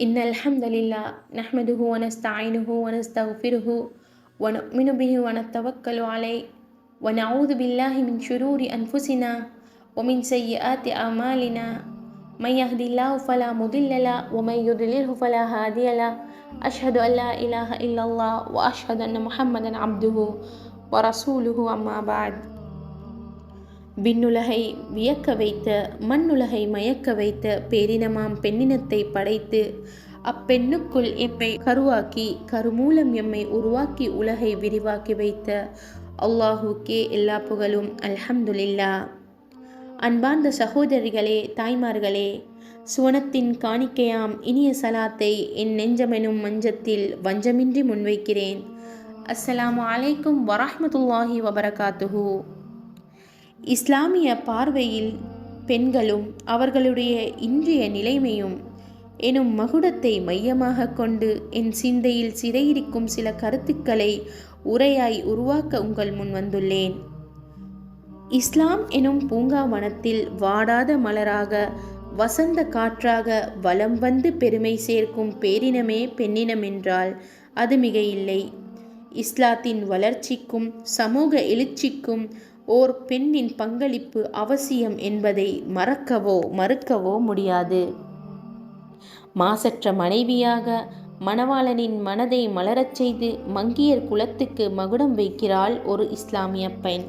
إن الحمد لله نحمده ونستعينه ونستغفره ونؤمن به ونتوكل عليه ونعوذ بالله من شرور أنفسنا ومن سيئات أعمالنا. من يهد الله فلا مضل له ومن يضلله فلا هادي له. أشهد أن لا إله إلا الله وأشهد أن محمدا عبده ورسوله. أما بعد. விண்ணுலகை வியக்க வைத்த மண்ணுலகை மயக்க வைத்த பேரினமாம் பெண்ணினத்தை படைத்து அப்பெண்ணுக்குள் எம்மை கருவாக்கி கருமூலம் எம்மை உருவாக்கி உலகை விரிவாக்கி வைத்த அல்லாஹுக்கே எல்லா புகழும். அல்ஹம்துலில்லா. அன்பார்ந்த சகோதரிகளே, தாய்மார்களே, சுவனத்தின் காணிக்கையாம் இனிய சலாத்தை என் நெஞ்சமெனும் மஞ்சத்தில் வஞ்சமின்றி முன்வைக்கிறேன். அஸ்ஸலாமு அலைக்கும் வரஹ்மத்துல்லாஹி வபரகாத்துஹு. இஸ்லாமிய பார்வையில் பெண்களும் அவர்களுடைய இன்றைய நிலைமையும் எனும் மகுடத்தை மையமாக கொண்டு என் சிந்தையில் சிறையிருக்கும் சில கருத்துக்களை உரையாய் உருவாக்க உங்கள் முன் வந்துள்ளேன். இஸ்லாம் எனும் பூங்காவனத்தில் வாடாத மலராக வசந்த காற்றாக வலம் வந்து பெருமை சேர்க்கும் பேரினமே பெண்ணினம் என்றால் அது மிக இல்லை. இஸ்லாத்தின் வளர்ச்சிக்கும் சமூக எழுச்சிக்கும் ஓர் பெண்ணின் பங்களிப்பு அவசியம் என்பதை மறக்கவோ மறுக்கவோ முடியாது. மாசற்ற மனைவியாக மணவாளனின் மனதை மலரச் செய்து மங்கியர் குலத்துக்கு மகுடம் வைக்கிறாள் ஒரு இஸ்லாமிய பெண்.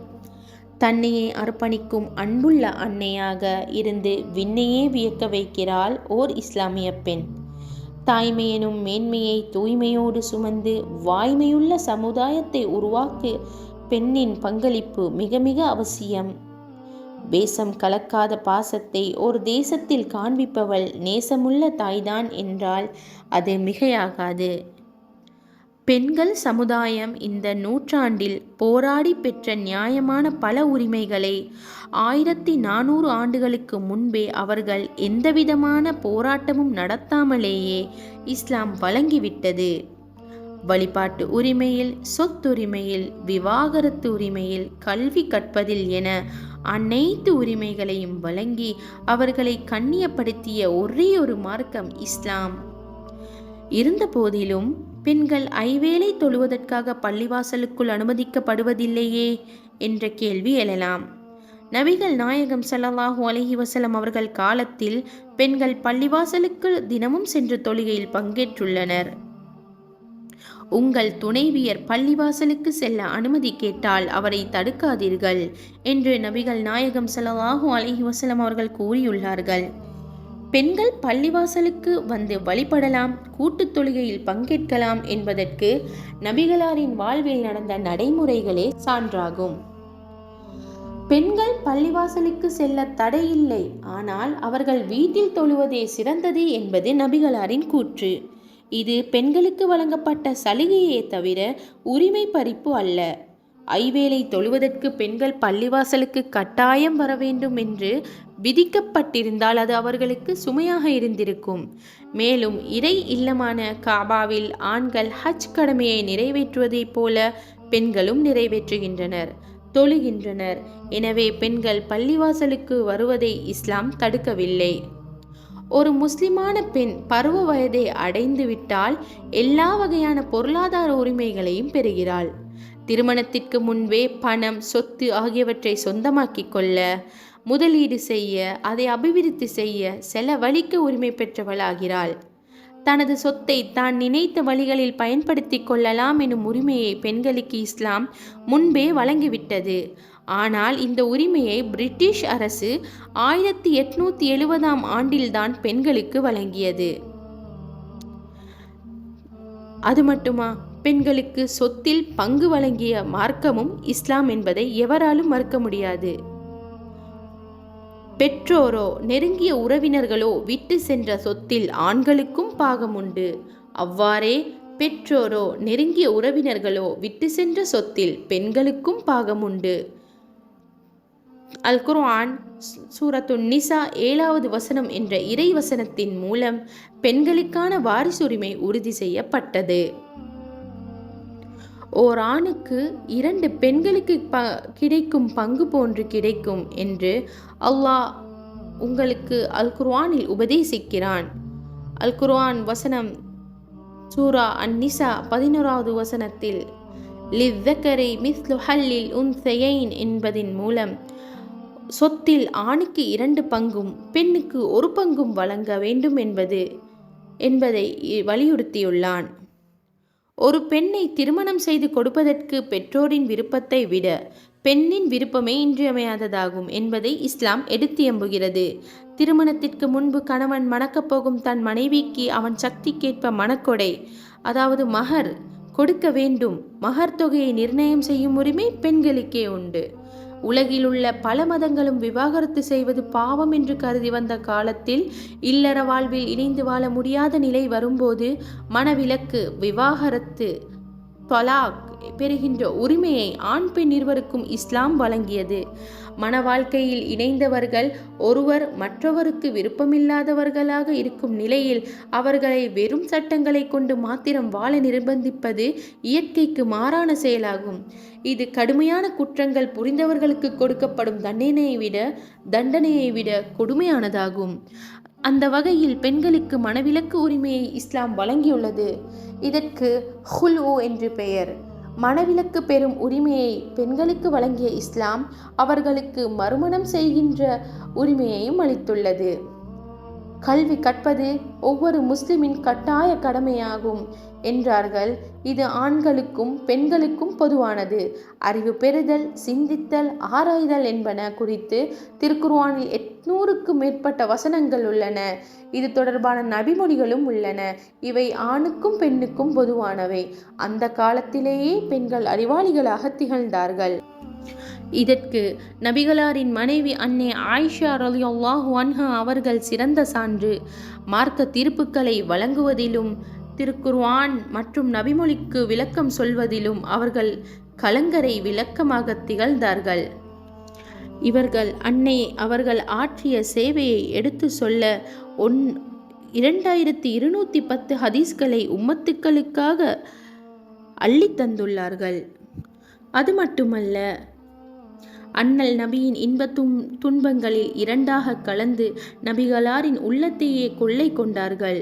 தன்னையே அர்ப்பணிக்கும் அன்புள்ள அன்னையாக இருந்து விண்ணையே வியக்க வைக்கிறாள் ஓர் இஸ்லாமிய பெண். தாய்மையெனும் மேன்மையை தூய்மையோடு சுமந்து வாய்மையுள்ள சமுதாயத்தை உருவாக்கு பெண்ணின் பங்களிப்பு மிக மிக அவசியம். வேஷம் கலக்காத பாசத்தை ஒரு தேசத்தில் காண்பிப்பவள் நேசமுள்ள தாய்தான் என்றால் அது மிகையாகாது. பெண்கள் சமுதாயம் இந்த நூற்றாண்டில் போராடி பெற்ற நியாயமான பல உரிமைகளை 1400 ஆண்டுகளுக்கு முன்பே அவர்கள் எந்தவிதமான போராட்டமும் நடத்தாமலேயே இஸ்லாம் வழங்கிவிட்டது. வழிபாட்டு உரிமையில், சொத்துரிமையில், விவாகரத்து உரிமையில், கல்வி கற்பதில் என அனைத்து உரிமைகளையும் வழங்கி அவர்களை கண்ணியப்படுத்திய ஒரே ஒரு மார்க்கம் இஸ்லாம். இருந்த போதிலும் பெண்கள் ஐவேளை தொழுவதற்காக பள்ளிவாசலுக்குள் அனுமதிக்கப்படுவதில்லையே என்ற கேள்வி எழலாம். நபிகள் நாயகம் ஸல்லல்லாஹு அலைஹி வஸல்லம் அவர்கள் காலத்தில் பெண்கள் பள்ளிவாசலுக்கு தினமும் சென்று தொழுகையில் பங்கேற்றுள்ளனர். உங்கள் துணைவியர் பள்ளிவாசலுக்கு செல்ல அனுமதி கேட்டால் அவரை தடுக்காதீர்கள் என்று நபிகள் நாயகம் ஸல்லல்லாஹு அலைஹி வஸல்லம் அவர்கள் கூறியுள்ளார்கள். பெண்கள் பள்ளிவாசலுக்கு வந்து வழிபடலாம், கூட்டுத் தொழுகையில் பங்கேற்கலாம் என்பதற்கு நபிகளாரின் வாழ்வில் நடந்த நடைமுறைகளே சான்றாகும். பெண்கள் பள்ளிவாசலுக்கு செல்ல தடையில்லை, ஆனால் அவர்கள் வீட்டில் தொழுவதே சிறந்தது என்பது நபிகளாரின் கூற்று. இது பெண்களுக்கு வழங்கப்பட்ட சலுகையே தவிர உரிமை பறிப்பு அல்ல. ஐவேளை தொழுவதற்கு பெண்கள் பள்ளிவாசலுக்கு கட்டாயம் வர வேண்டும் என்று விதிக்கப்பட்டிருந்தால் அது அவர்களுக்கு சுமையாக இருந்திருக்கும். மேலும் இறை இல்லமான காபாவில் ஆண்கள் ஹஜ் கடமையை நிறைவேற்றுவதைப் போல பெண்களும் நிறைவேற்றுகின்றனர், தொழுகின்றனர். எனவே பெண்கள் பள்ளிவாசலுக்கு வருவதை இஸ்லாம் தடுக்கவில்லை. ஒரு முஸ்லிமான பெண் பருவ வயதை அடைந்து விட்டால் எல்லா வகையான பொருளாதார உரிமைகளையும் பெறுகிறாள். திருமணத்திற்கு முன்பே பணம், சொத்து ஆகியவற்றை சொந்தமாக்கி கொள்ள, முதலீடு செய்ய, அதை அபிவிருத்தி செய்ய, செலவழிக்க உரிமை பெற்றவளாகிறாள். தனது சொத்தை தான் நினைத்த வழிகளில் பயன்படுத்தி கொள்ளலாம் எனும் உரிமையை பெண்களுக்கு இஸ்லாம் முன்பே வழங்கிவிட்டது. ஆனால் இந்த உரிமையை பிரிட்டிஷ் அரசு 1870ஆம் ஆண்டில்தான் பெண்களுக்கு வழங்கியது. அது மட்டுமா, பெண்களுக்கு சொத்தில் பங்கு வழங்கிய மார்க்கமும் இஸ்லாம் என்பதை எவராலும் மறுக்க முடியாது. பெற்றோரோ நெருங்கிய உறவினர்களோ விட்டு சென்ற சொத்தில் ஆண்களுக்கும் பாகம் உண்டு. அவ்வாறே பெற்றோரோ நெருங்கிய உறவினர்களோ விட்டு சென்ற சொத்தில் பெண்களுக்கும் பாகம் உண்டு. அல் குர்ஆன் சூரத்துன் நிசா 7வது வசனம் என்ற இறை வசனத்தின் மூலம் பெண்களுக்கான வாரிசுரிமை உறுதி செய்யப்பட்டது. ஓர் ஆணுக்கு 2 பெண்களுக்கு கிடைக்கும் பங்கு போன்று கிடைக்கும் என்று அல்லாஹ் உங்களுக்கு அல் குர்ஆனில் உபதேசிக்கிறான். அல் குர்ஆன் வசனம் சூரா அன்-நிசா 11வது வசனத்தில் லிஸ்ஸக்கரி மிஸ்லு ஹல்லில் உன்சயைன் என்பதின் மூலம் சொத்தில் ஆணுக்கு 2 பங்கும் பெண்ணுக்கு 1 பங்கும் வழங்க வேண்டும் என்பதை வலியுறுத்தியுள்ளான். ஒரு பெண்ணை திருமணம் செய்து கொடுப்பதற்கு பெற்றோரின் விருப்பத்தை விட பெண்ணின் விருப்பமே இன்றியமையாததாகும் என்பதை இஸ்லாம் எடுத்தியம்புகிறது. திருமணத்திற்கு முன்பு கணவன் மணக்கப் போகும் தன் மனைவிக்கு அவன் சக்திக்கேற்ப மணக்கொடை, அதாவது மகர் கொடுக்க வேண்டும். மகர் தொகையை நிர்ணயம் செய்யும் உரிமை பெண்களுக்கே உண்டு. உலகிலுள்ள பல மதங்களும் விவாகரத்து செய்வது பாவம் என்று கருதி வந்த காலத்தில் இல்லற வாழ்வில் இணைந்து வாழ முடியாத நிலை வரும்போது மனவிலக்கு, விவாகரத்து, தொலாக் பெறுகின்ற உரிமையை ஆண் பெண் இருவருக்கும் இஸ்லாம் வழங்கியது. மன வாழ்க்கையில் இணைந்தவர்கள் ஒருவர் மற்றவருக்கு விருப்பமில்லாதவர்களாக இருக்கும் நிலையில் அவர்களை வெறும் சட்டங்களை கொண்டு மாத்திரம் வாழ நிர்பந்திப்பது இயற்கைக்கு மாறான செயலாகும். இது கடுமையான குற்றங்கள் புரிந்தவர்களுக்கு கொடுக்கப்படும் தண்டனையை விட கொடுமையானதாகும். அந்த வகையில் பெண்களுக்கு மனவிலக்கு உரிமையை இஸ்லாம் வழங்கியுள்ளது. இதற்கு ஹுல்உ என்று பெயர். மனவிலக்கு பெறும் உரிமையை பெண்களுக்கு வழங்கிய இஸ்லாம் அவர்களுக்கு மறுமணம் செய்கின்ற உரிமையையும் அளித்துள்ளது. கல்வி கற்பது ஒவ்வொரு முஸ்லிமின் கட்டாய கடமையாகும் என்றார்கள். இது ஆண்களுக்கும் பெண்களுக்கும் பொதுவானது. அறிவு பெறுதல், சிந்தித்தல், ஆராய்தல் என்பன குறித்து திருக்குர்ஆனில் 800க்கும் மேற்பட்ட வசனங்கள் உள்ளன. இது தொடர்பான நபிமொழிகளும் உள்ளன. இவை ஆணுக்கும் பெண்ணுக்கும் பொதுவானவை. அந்த காலத்திலேயே பெண்கள் அறிவாளிகளாக திகழ்ந்தார்கள். இதற்கு நபிகளாரின் மனைவி அன்னை ஆயிஷா ரலியல்லாஹு அன்ஹா அவர்கள் சிறந்த சான்று. மார்க்க தீர்ப்புகளை வழங்குவதிலும் திருக்குர்ஆன் மற்றும் நபிமொழிக்கு விளக்கம் சொல்வதிலும் அவர்கள் கலங்கரை விளக்கமாக திகழ்ந்தார்கள். அவர்கள் ஆற்றிய சேவையை எடுத்து சொல்ல 2210 ஹதீஸ்களை உம்மத்துக்களுக்காக அள்ளி தந்துள்ளார்கள். அது மட்டுமல்ல, அண்ணல் நபியின் துன்பங்களில் 2ஆக கலந்து நபிகளாரின் உள்ளத்தையே கொள்ளை கொண்டார்கள்.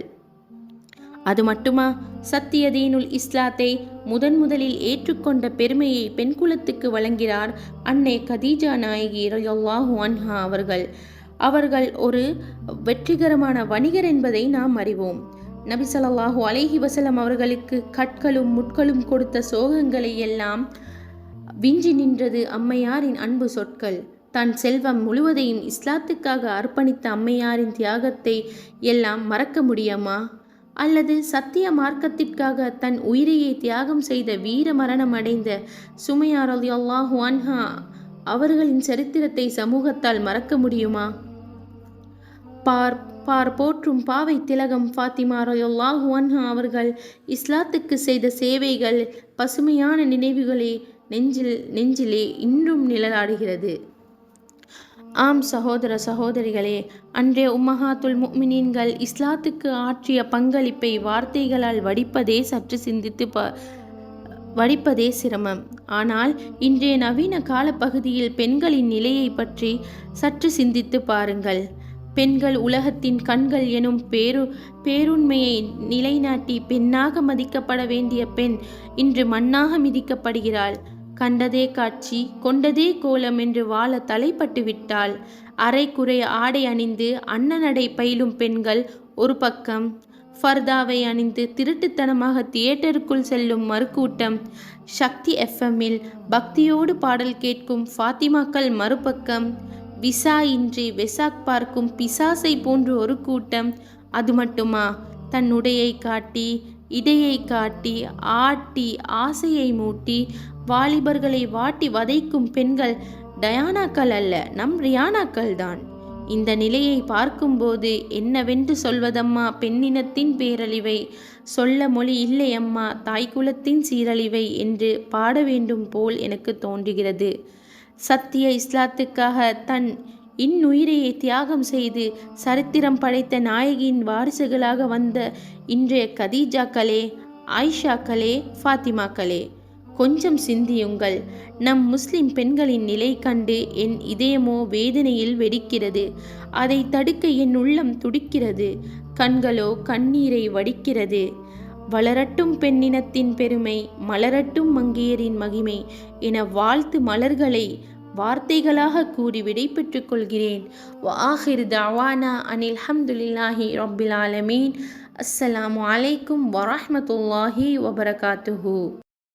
அது மட்டுமா, சத்திய தீனுல் இஸ்லாத்தை முதலில் ஏற்றுக்கொண்ட பெருமையை பெண் குலத்துக்கு வழங்கிறார் அன்னை கதீஜா நாயகி ரலியல்லாஹு அன்ஹா அவர்கள் ஒரு வெற்றிகரமான வணிகர் என்பதை நாம் அறிவோம். நபி ஸல்லல்லாஹு அலைஹி வஸல்லம் அவர்களுக்கு கற்களும் முட்களும் கொடுத்த சோகங்களை எல்லாம் விஞ்சி நின்றது அம்மையாரின் அன்பு சொற்கள். தன் செல்வம் முழுவதையும் இஸ்லாத்துக்காக அர்ப்பணித்த அம்மையாரின் தியாகத்தை எல்லாம் மறக்க முடியுமா? அல்லது சத்திய மார்க்கத்திற்காக தன் உயிரையை தியாகம் செய்த வீர மரணம் அடைந்த சுமையா ரலியல்லாஹு அன்ஹா அவர்களின் சரித்திரத்தை சமூகத்தால் மறக்க முடியுமா? போற்றும் பாவை திலகம் ஃபாத்திமா ரலியல்லாஹு அன்ஹா அவர்கள் இஸ்லாத்துக்கு செய்த சேவைகள், பசுமையான நினைவுகளே நெஞ்சிலே இன்றும் நிழலாடுகிறது. ஆம் சகோதர சகோதரிகளே, அன்றைய உம்மஹாத்துல் முஃமினீன்கள் இஸ்லாத்துக்கு ஆற்றிய பங்களிப்பை வார்த்தைகளால் வடிப்பதே சிரமம். ஆனால் இன்றைய நவீன காலப்பகுதியில் பெண்களின் நிலையை பற்றி சற்று சிந்தித்து பாருங்கள். பெண்கள் உலகத்தின் கண்கள் எனும் பேருண்மையை நிலைநாட்டி பெண்ணாக மதிக்கப்பட வேண்டிய பெண் இன்று மண்ணாக மிதிக்கப்படுகிறாள். கண்டதே காட்சி, கொண்டதே கோலம் என்று வாழ தலைப்பட்டு விட்டாள். அரை குறை ஆடை அணிந்து அன்னநடை பயிலும் பெண்கள் ஒரு பக்கம், ஃபர்தாவை அணிந்து திருட்டுத்தனமாக தியேட்டருக்குள் செல்லும் மறுக்கூட்டம், சக்தி எஃப்எம்மில் பக்தியோடு பாடல் கேட்கும் ஃபாத்திமாக்கள் மறுபக்கம், விசா இன்றி வெசாக் பார்க்கும் பிசாசை போன்று ஒரு கூட்டம். அது மட்டுமா, தன் உடையை காட்டி, இடையை காட்டி, ஆட்டி, ஆசையை மூட்டி வாலிபர்களை வாட்டி வதைக்கும் பெண்கள் டயானாக்கள் அல்ல, நம் ரியானாக்கள் தான். இந்த நிலையை பார்க்கும்போது என்னவென்று சொல்வதம்மா பெண்ணினத்தின் பேரழிவை, சொல்ல மொழி இல்லை அம்மா தாய்குலத்தின் சீரழிவை என்று பாட வேண்டும் போல் எனக்கு தோன்றுகிறது. சத்திய இஸ்லாத்துக்காக தன் இன்னுயிரையை தியாகம் செய்து சரித்திரம் படைத்த நாயகியின் வாரிசுகளாக வந்த இன்றைய கதீஜாக்களே, ஆயிஷாக்களே, ஃபாத்திமாக்களே, கொஞ்சம் சிந்தியுங்கள். நம் முஸ்லிம் பெண்களின் நிலை கண்டு என் இதயமோ வேதனையில் வெடிக்கிறது. அதை தடுக்க என் உள்ளம் துடிக்கிறது. கண்களோ கண்ணீரை வடிக்கிறது. வளரட்டும் பெண்ணினத்தின் பெருமை, மலரட்டும் மங்கையரின் மகிமை என வாழ்த்து மலர்களை வார்த்தைகளாக கூறி விடை பெற்றுக் கொள்கிறேன். வஆஹிரு தஅவானா அனில் ஹம்துலில்லாஹி ரப்பில் ஆலமீன். அஸ்ஸலாமு அலைக்கும் வரஹ்மத்துல்லாஹி வபரகாத்துஹு.